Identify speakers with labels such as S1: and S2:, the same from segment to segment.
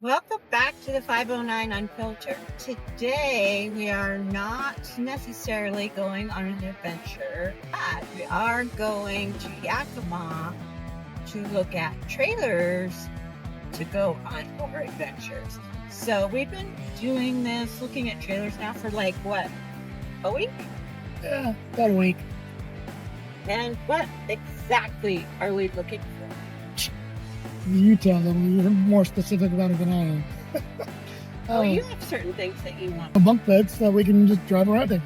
S1: Welcome back to the 509 Unfiltered. Today, we are not necessarily going on an adventure, but we are going to Yakima to look at trailers to go on more adventures. So we've been doing this, looking at trailers now for like, what, a week?
S2: Yeah, about a week.
S1: And what exactly are we looking for?
S2: You tell them. You're more specific about it than I am.
S1: Oh, you have certain things that you want.
S2: Bunk beds that we can just drive around in.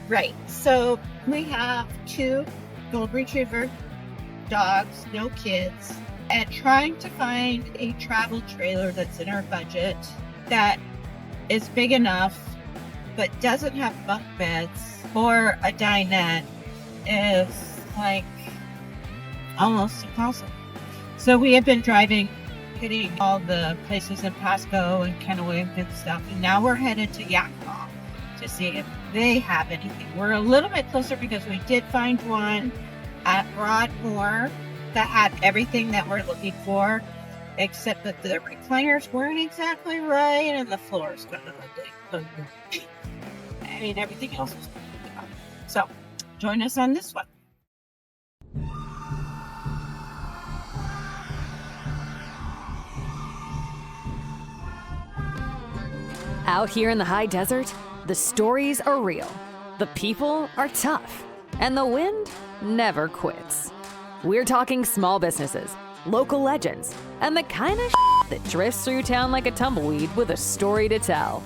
S1: Right. So we have 2 Gold Retriever dogs, no kids, and trying to find a travel trailer that's in our budget that is big enough but doesn't have bunk beds or a dinette is like almost impossible. So we have been driving, hitting all the places in Pasco and Kennewick and stuff, and now we're headed to Yakima to see if they have anything. We're a little bit closer because we did find one at Broadmoor that had everything that we're looking for, except that the recliners weren't exactly right and the floors kind of ugly. I mean, everything else was good. So join us on this one.
S3: Out here in the high desert, the stories are real, the people are tough, and the wind never quits. We're talking small businesses, local legends, and the kind of that drifts through town like a tumbleweed with a story to tell.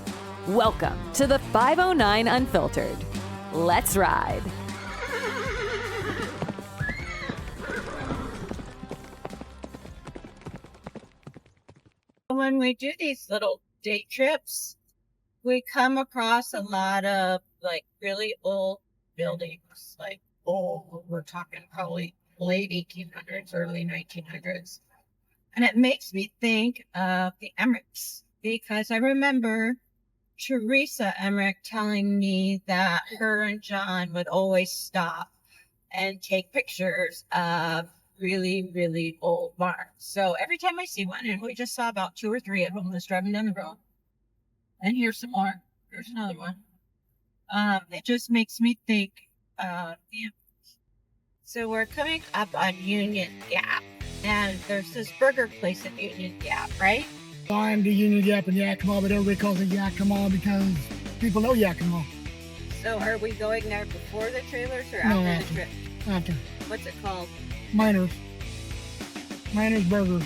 S3: Welcome to the 509 Unfiltered. Let's ride.
S1: When we do these little day trips, we come across a lot of like really old buildings, like we're talking probably late 1800s, early 1900s. And it makes me think of the Emmerichs, because I remember Teresa Emmerich telling me that her and John would always stop and take pictures of really, really old barns. So every time I see one, and we just saw about 2 or 3 of them, was driving down the road. And here's some more. Here's another one. It just makes me think, yeah. So we're coming up on Union Gap, and there's this burger place in Union Gap, right?
S2: I'm to Union Gap and Yakima, but everybody calls it Yakima because people know Yakima.
S1: So are we going there before the trailers or
S2: No,
S1: after the trip?
S2: After.
S1: What's it called?
S2: Miners Burgers.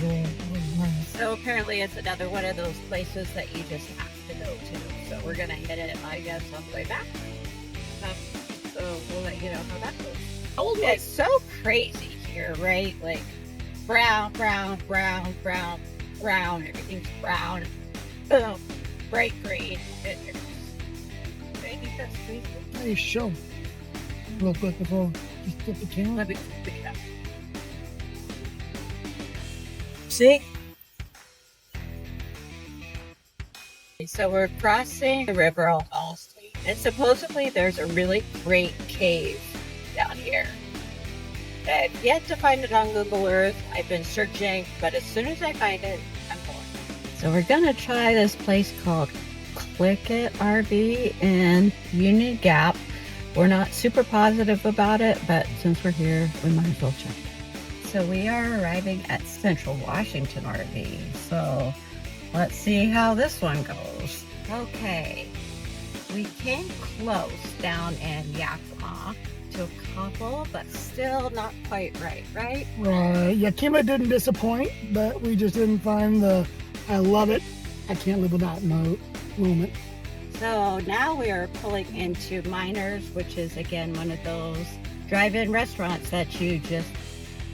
S1: So apparently it's another one of those places that you just have to go to. So we're going to hit it, I guess, on the way back. So we'll let you know how that goes. Oh, it's so crazy here, right? Like brown, everything's brown. Boom, bright green. I think that's crazy.
S2: Hey, show. Real quick before just flip the camera.
S1: Let me pick it up. See? So we're crossing the river almost, and supposedly there's a really great cave down here. I've yet to find it on Google Earth. I've been searching, but as soon as I find it, I'm going. So we're gonna try this place called Click It RV in Union Gap. We're not super positive about it, but since we're here, we might as well check. So we are arriving at Central Washington RV. So let's see how this one goes. Okay, we came close down in Yakima to a couple, but still not quite right?
S2: Right. Yakima didn't disappoint, but we just didn't find the I love it, I can't live without moment.
S1: So now we are pulling into Miners, which is again one of those drive-in restaurants that you just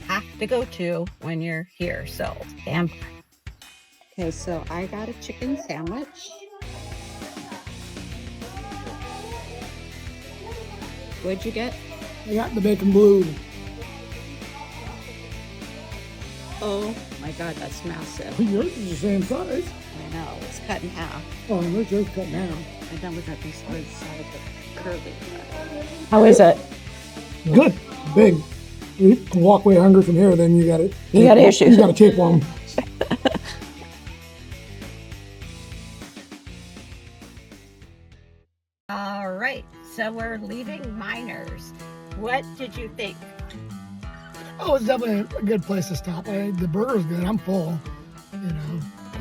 S1: have to go to when you're here. So stand by. Okay, so I got a chicken sandwich. What'd you get?
S2: I got the bacon blue.
S1: Oh my God, that's massive.
S2: Yours is the same size.
S1: I know, it's cut in half.
S2: Oh, yours is cut down.
S1: And then we got these other side of the curly.
S3: How is it?
S2: Good. Big. You can walk away hungry from here, then you got it.
S3: You got issues.
S2: You got a tapeworm.
S1: So we're leaving Miners. What did you think?
S2: Oh, it's definitely a good place to stop. The burger's good. I'm full.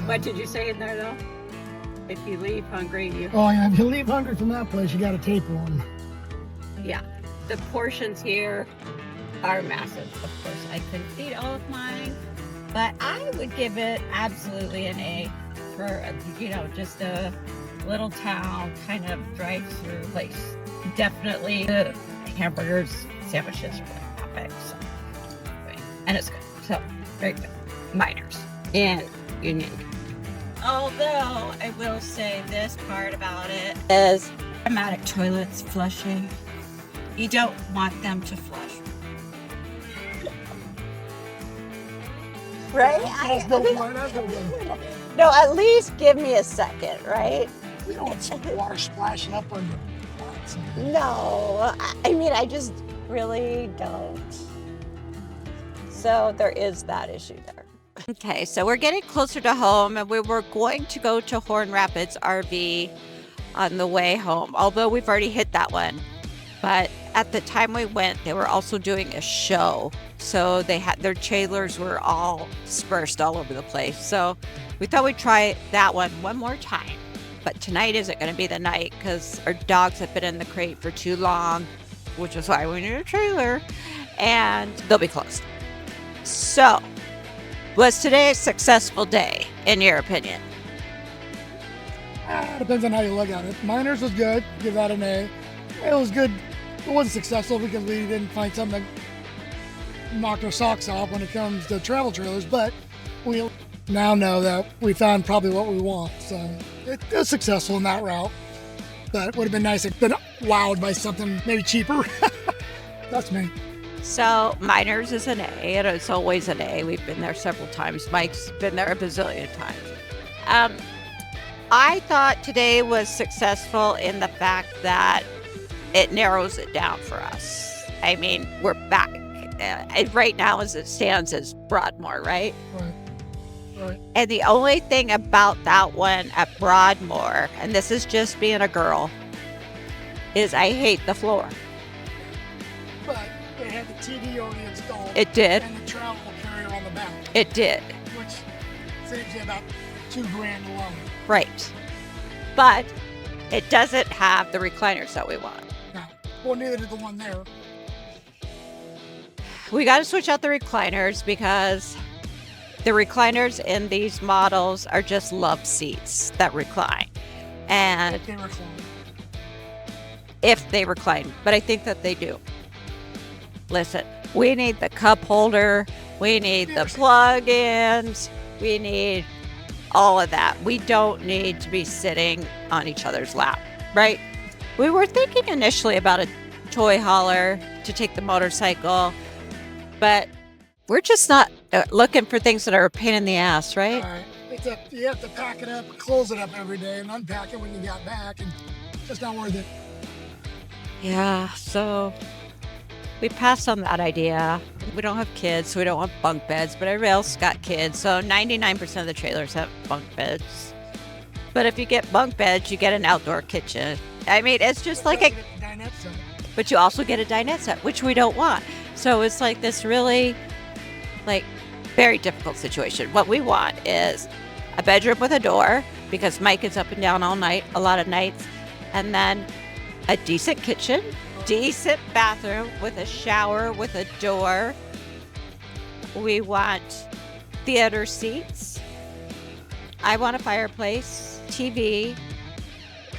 S1: What did you say in there though? If you leave hungry, you...
S2: Oh yeah, if you leave hungry from that place, you got to tape one.
S1: Yeah, the portions here are massive. Of course, I couldn't eat all of mine, but I would give it absolutely an A for, just a little town kind of drive-through place. Definitely the hamburgers, sandwiches are epic, so, and it's good. So, very good. Miners and Union. Although, I will say this part about it is automatic toilets flushing. You don't want them to flush. Right? No, at least give me a second, right?
S2: We don't want some water splashing up on your butts.
S1: No, I just really don't. So there is that issue there. Okay, so we're getting closer to home, and we were going to go to Horn Rapids RV on the way home, although we've already hit that one. But at the time we went, they were also doing a show. So they had their trailers were all dispersed all over the place. So we thought we'd try that one more time. But tonight isn't going to be the night because our dogs have been in the crate for too long, which is why we need a trailer, and they'll be closed. So, was today a successful day, in your opinion?
S2: Depends on how you look at it. Miners was good. Give that an A. It was good. It wasn't successful because we didn't find something that knocked our socks off when it comes to travel trailers, but we now know that we found probably what we want. So it was successful in that route. But it would have been nice if it had been wowed by something maybe cheaper. That's me.
S1: So Miners is an A, and it's always an A. We've been there several times. Mike's been there a bazillion times. I thought today was successful in the fact that it narrows it down for us. I mean, we're back. Right now, as it stands, is Broadmoor, right?
S2: Right.
S1: And the only thing about that one at Broadmoor, and this is just being a girl, is I hate the floor.
S2: But it had the TV already installed.
S1: It did.
S2: And the travel carrier on the back.
S1: It did.
S2: Which saves you about $2,000 alone.
S1: Right. But it doesn't have the recliners that we want.
S2: No. Well, neither did the one there.
S1: We got to switch out the recliners because the recliners in these models are just love seats that recline. And
S2: If they recline.
S1: if they recline, but I think that they do. Listen, we need the cup holder, we need the plug-ins, we need all of that. We don't need to be sitting on each other's lap, right? We were thinking initially about a toy hauler to take the motorcycle, but we're just not looking for things that are a pain in the ass, right?
S2: All right. You have to pack it up, close it up every day, and unpack it when you got back, and it's just not worth it.
S1: Yeah, so we passed on that idea. We don't have kids, so we don't want bunk beds, but everybody else got kids, so 99% of the trailers have bunk beds. But if you get bunk beds, you get an outdoor kitchen. I mean, it's just like a...
S2: dinette set.
S1: But you also get a dinette set, which we don't want. So it's like this really, very difficult situation. What we want is a bedroom with a door, because Mike is up and down all night, a lot of nights, and then a decent kitchen, decent bathroom with a shower, with a door. We want theater seats. I want a fireplace, TV,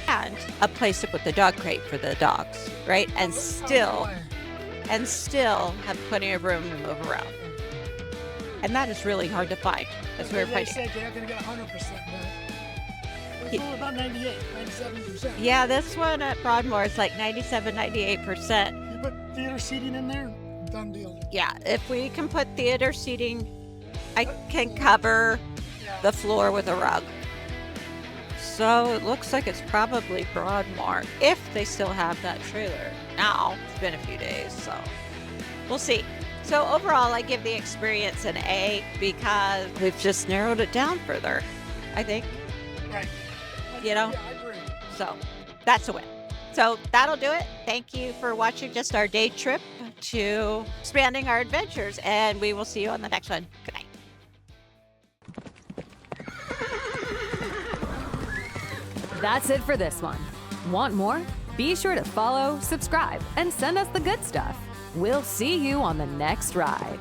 S1: and a place to put the dog crate for the dogs, right? And still have plenty of room to move around. And that is really hard to find. That's where we're
S2: They
S1: finding.
S2: said you're not going to get 100%, but it's only about 98, 97%.
S1: Yeah, this one at Broadmoor is like 97, 98%.
S2: You put theater seating in there, done deal.
S1: Yeah, if we can put theater seating, I can cover the floor with a rug. So it looks like it's probably Broadmoor, if they still have that trailer. Now, it's been a few days, so we'll see. So overall, I give the experience an A because we've just narrowed it down further, I think.
S2: Right.
S1: You know?
S2: Yeah, I agree.
S1: So that's a win.
S4: So that'll do it. Thank you for watching just our day trip to expanding our adventures, and we will see you on the next one. Good night.
S3: That's it for this one. Want more? Be sure to follow, subscribe, and send us the good stuff. We'll see you on the next ride.